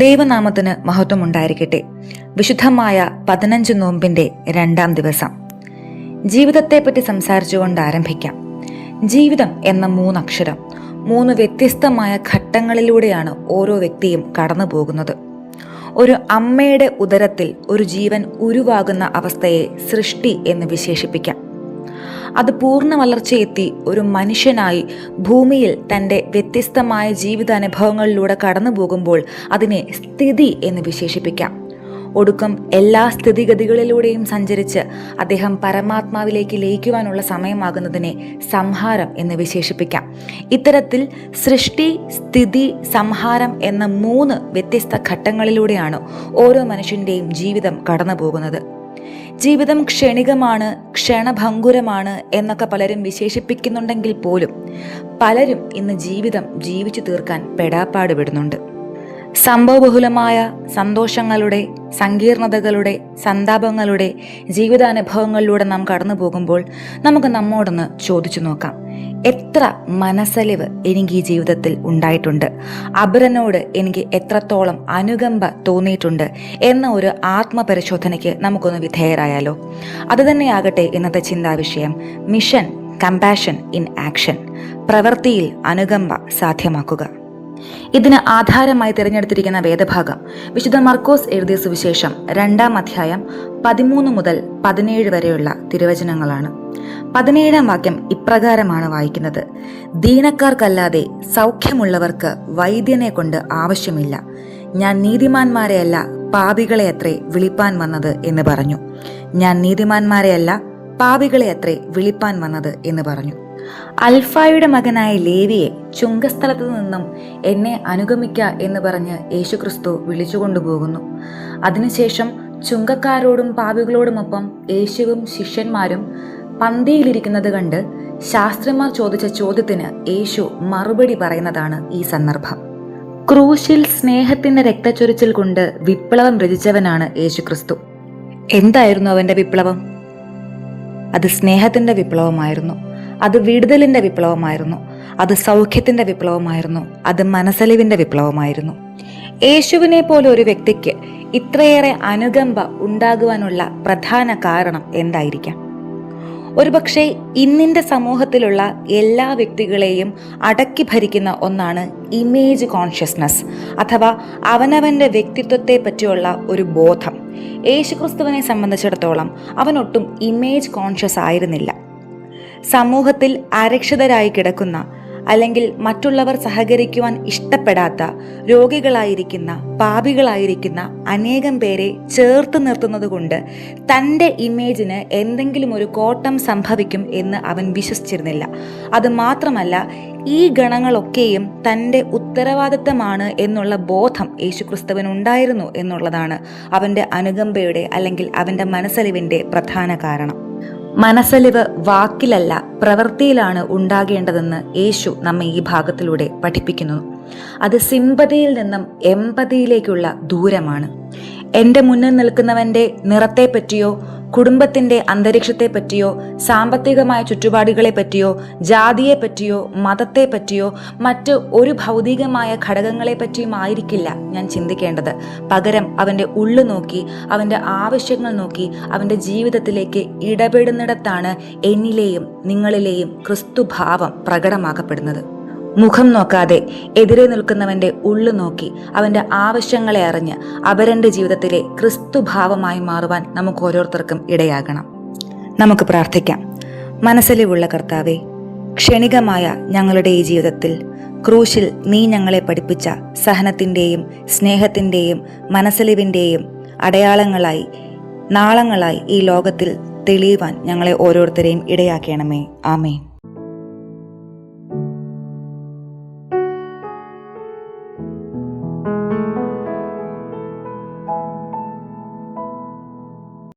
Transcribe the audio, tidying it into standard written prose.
ദൈവനാമത്തിന് മഹത്വം ഉണ്ടായിരിക്കട്ടെ. വിശുദ്ധമായ 15 നോമ്പിന്റെ 2-ാം ദിവസം ജീവിതത്തെപ്പറ്റി സംസാരിച്ചുകൊണ്ട് ആരംഭിക്കാം. ജീവിതം എന്ന 3 അക്ഷരം 3 വ്യത്യസ്തമായ ഘട്ടങ്ങളിലൂടെയാണ് ഓരോ വ്യക്തിയും കടന്നു പോകുന്നത്. ഒരു അമ്മയുടെ ഉദരത്തിൽ ഒരു ജീവൻ ഉരുവാകുന്ന അവസ്ഥയെ സൃഷ്ടി എന്ന് വിശേഷിപ്പിക്കാം. അത് പൂർണ്ണ വളർച്ചയെത്തി ഒരു മനുഷ്യനായി ഭൂമിയിൽ തൻ്റെ വ്യത്യസ്തമായ ജീവിതാനുഭവങ്ങളിലൂടെ കടന്നു പോകുമ്പോൾ അതിനെ സ്ഥിതി എന്ന് വിശേഷിപ്പിക്കാം. ഒടുക്കം എല്ലാ സ്ഥിതിഗതികളിലൂടെയും സഞ്ചരിച്ച് അദ്ദേഹം പരമാത്മാവിലേക്ക് ലയിക്കുവാനുള്ള സമയമാകുന്നതിനെ സംഹാരം എന്ന് വിശേഷിപ്പിക്കാം. ഇത്തരത്തിൽ സൃഷ്ടി, സ്ഥിതി, സംഹാരം എന്ന 3 വ്യത്യസ്ത ഘട്ടങ്ങളിലൂടെയാണ് ഓരോ മനുഷ്യൻ്റെയും ജീവിതം കടന്നു പോകുന്നത്. ജീവിതം ക്ഷണികമാണ്, ക്ഷണഭംഗുരമാണ് എന്നൊക്കെ പലരും വിശേഷിപ്പിക്കുന്നുണ്ടെങ്കിൽ പോലും പലരും ഇന്ന് ജീവിതം ജീവിച്ചു തീർക്കാൻ പെടാപ്പാട് വിടുന്നുണ്ട്. സംഭവബഹുലമായ സന്തോഷങ്ങളുടെ, സങ്കീർണതകളുടെ, സന്താപങ്ങളുടെ ജീവിതാനുഭവങ്ങളിലൂടെ നാം കടന്നു പോകുമ്പോൾ നമുക്ക് നമ്മോടൊന്ന് ചോദിച്ചു നോക്കാം, എത്ര മനസ്സലിവ് എനിക്ക് ഈ ജീവിതത്തിൽ ഉണ്ടായിട്ടുണ്ട്, അപരനോട് എനിക്ക് എത്രത്തോളം അനുകമ്പ തോന്നിയിട്ടുണ്ട് എന്ന ഒരു ആത്മപരിശോധനയ്ക്ക് നമുക്കൊന്ന് വിധേയരായാലോ. അതുതന്നെയാകട്ടെ ഇന്നത്തെ ചിന്താവിഷയം. Mission compassion in action. പ്രവൃത്തിയിൽ അനുകമ്പ സാധ്യമാക്കുക. ഇതിന് ആധാരമായി തിരഞ്ഞെടുത്തിരിക്കുന്ന വേദഭാഗം വിശുദ്ധ മർക്കോസ് എഴുതിയ സുവിശേഷം 2-ാം അധ്യായം 13 മുതൽ 17 വരെയുള്ള തിരുവചനങ്ങളാണ്. 17-ാം വാക്യം ഇപ്രകാരമാണ് വായിക്കുന്നത്: ദീനക്കാർക്കല്ലാതെ സൗഖ്യമുള്ളവർക്ക് വൈദ്യനെ കൊണ്ട് ആവശ്യമില്ല. ഞാൻ നീതിമാന്മാരെയല്ല പാപികളെ അത്രേ വിളിപ്പാൻ വന്നത് എന്ന് പറഞ്ഞു. ഞാൻ നീതിമാന്മാരെയല്ല പാപികളെ അത്രേ വിളിപ്പാൻ വന്നത് എന്ന് പറഞ്ഞു. അൽഫായുടെ മകനായ ലേവിയെ ചുങ്കസ്ഥലത്തു നിന്നും എന്നെ അനുഗമിക്ക എന്ന് പറഞ്ഞ് യേശുക്രിസ്തു വിളിച്ചുകൊണ്ടുപോകുന്നു. അതിനുശേഷം ചുങ്കക്കാരോടും പാപികളോടുമൊപ്പം യേശുവും ശിഷ്യന്മാരും പന്തിയിലിരിക്കുന്നത് കണ്ട് ശാസ്ത്രിമാർ ചോദിച്ച ചോദ്യത്തിന് യേശു മറുപടി പറയുന്നതാണ് ഈ സന്ദർഭം. ക്രൂശിൽ സ്നേഹത്തിന്റെ രക്തച്ചൊരിച്ചിൽ കൊണ്ട് വിപ്ലവം രചിച്ചവനാണ് യേശുക്രിസ്തു. എന്തായിരുന്നു അവന്റെ വിപ്ലവം? അത് സ്നേഹത്തിന്റെ വിപ്ലവമായിരുന്നു. അത് വിടുതലിന്റെ വിപ്ലവമായിരുന്നു. അത് സൗഖ്യത്തിന്റെ വിപ്ലവമായിരുന്നു. അത് മനസ്സലിവിന്റെ വിപ്ലവമായിരുന്നു. യേശുവിനെ പോലെ ഒരു വ്യക്തിക്ക് ഇത്രയേറെ അനുകമ്പ ഉണ്ടാകുവാനുള്ള പ്രധാന കാരണം എന്തായിരിക്കാം? ഒരുപക്ഷെ ഇന്നിന്റെ സമൂഹത്തിലുള്ള എല്ലാ വ്യക്തികളെയും അടക്കി ഭരിക്കുന്ന ഒന്നാണ് ഇമേജ് കോൺഷ്യസ്നസ്, അഥവാ അവനവന്റെ വ്യക്തിത്വത്തെ പറ്റിയുള്ള ഒരു ബോധം. യേശുക്രിസ്തുവിനെ സംബന്ധിച്ചിടത്തോളം അവനൊട്ടും ഇമേജ് കോൺഷ്യസ് ആയിരുന്നില്ല. സമൂഹത്തിൽ അരക്ഷിതരായി കിടക്കുന്ന, അല്ലെങ്കിൽ മറ്റുള്ളവർ സഹകരിക്കുവാൻ ഇഷ്ടപ്പെടാത്ത, രോഗികളായിരിക്കുന്ന, പാപികളായിരിക്കുന്ന അനേകം പേരെ ചേർത്ത് നിർത്തുന്നത് കൊണ്ട് തൻ്റെ ഇമേജിന് എന്തെങ്കിലും ഒരു കോട്ടം സംഭവിക്കും എന്ന് അവൻ വിശ്വസിച്ചിരുന്നില്ല. അത് മാത്രമല്ല, ഈ ഗണങ്ങളൊക്കെയും തൻ്റെ ഉത്തരവാദിത്തമാണ് എന്നുള്ള ബോധം യേശുക്രിസ്തുവിന് ഉണ്ടായിരുന്നു എന്നുള്ളതാണ് അവൻ്റെ അനുകമ്പയുടെ, അല്ലെങ്കിൽ അവൻ്റെ മനസ്സലിവിൻ്റെ പ്രധാന കാരണം. മനസ്സലിവ് വാക്കിലല്ല പ്രവൃത്തിയിലാണ് ഉണ്ടാകേണ്ടതെന്ന് യേശു നമ്മെ ഈ ഭാഗത്തിലൂടെ പഠിപ്പിക്കുന്നു. അത് സിമ്പതിയിൽ നിന്നും എമ്പതിയിലേക്കുള്ള ദൂരമാണ്. എൻ്റെ മുന്നിൽ നിൽക്കുന്നവൻ്റെ നിറത്തെ പറ്റിയോ, കുടുംബത്തിൻ്റെ അന്തരീക്ഷത്തെ പറ്റിയോ, സാമ്പത്തികമായ ചുറ്റുപാടുകളെ പറ്റിയോ, ജാതിയെ പറ്റിയോ, മതത്തെ പറ്റിയോ, മറ്റ് ഒരു ഭൗതികമായ ഘടകങ്ങളെ പറ്റിയും ആയിരിക്കില്ല ഞാൻ ചിന്തിക്കേണ്ടത്. പകരം അവൻ്റെ ഉള്ളു നോക്കി, അവൻ്റെ ആവശ്യങ്ങൾ നോക്കി, അവൻ്റെ ജീവിതത്തിലേക്ക് ഇടപെടുന്നിടത്താണ് എന്നിലെയും നിങ്ങളിലെയും ക്രിസ്തുഭാവം പ്രകടമാക്കപ്പെടുന്നത്. മുഖം നോക്കാതെ എതിരെ നിൽക്കുന്നവന്റെ ഉള്ളു നോക്കി അവന്റെ ആവശ്യങ്ങളെ അറിഞ്ഞ് അപരന്റെ ജീവിതത്തിലെ ക്രിസ്തുഭാവമായി മാറുവാൻ നമുക്ക് ഓരോരുത്തർക്കും ഇടയാകണം. നമുക്ക് പ്രാർത്ഥിക്കാം. മനസ്സലിവുള്ള കർത്താവേ, ക്ഷണികമായ ഞങ്ങളുടെ ഈ ജീവിതത്തിൽ ക്രൂശിൽ നീ ഞങ്ങളെ പഠിപ്പിച്ച സഹനത്തിൻ്റെയും സ്നേഹത്തിൻ്റെയും മനസ്സലിവിൻ്റെയും അടയാളങ്ങളായി, നാളങ്ങളായി ഈ ലോകത്തിൽ തെളിയുവാൻ ഞങ്ങളെ ഓരോരുത്തരെയും ഇടയാക്കണമേ. ആമേൻ.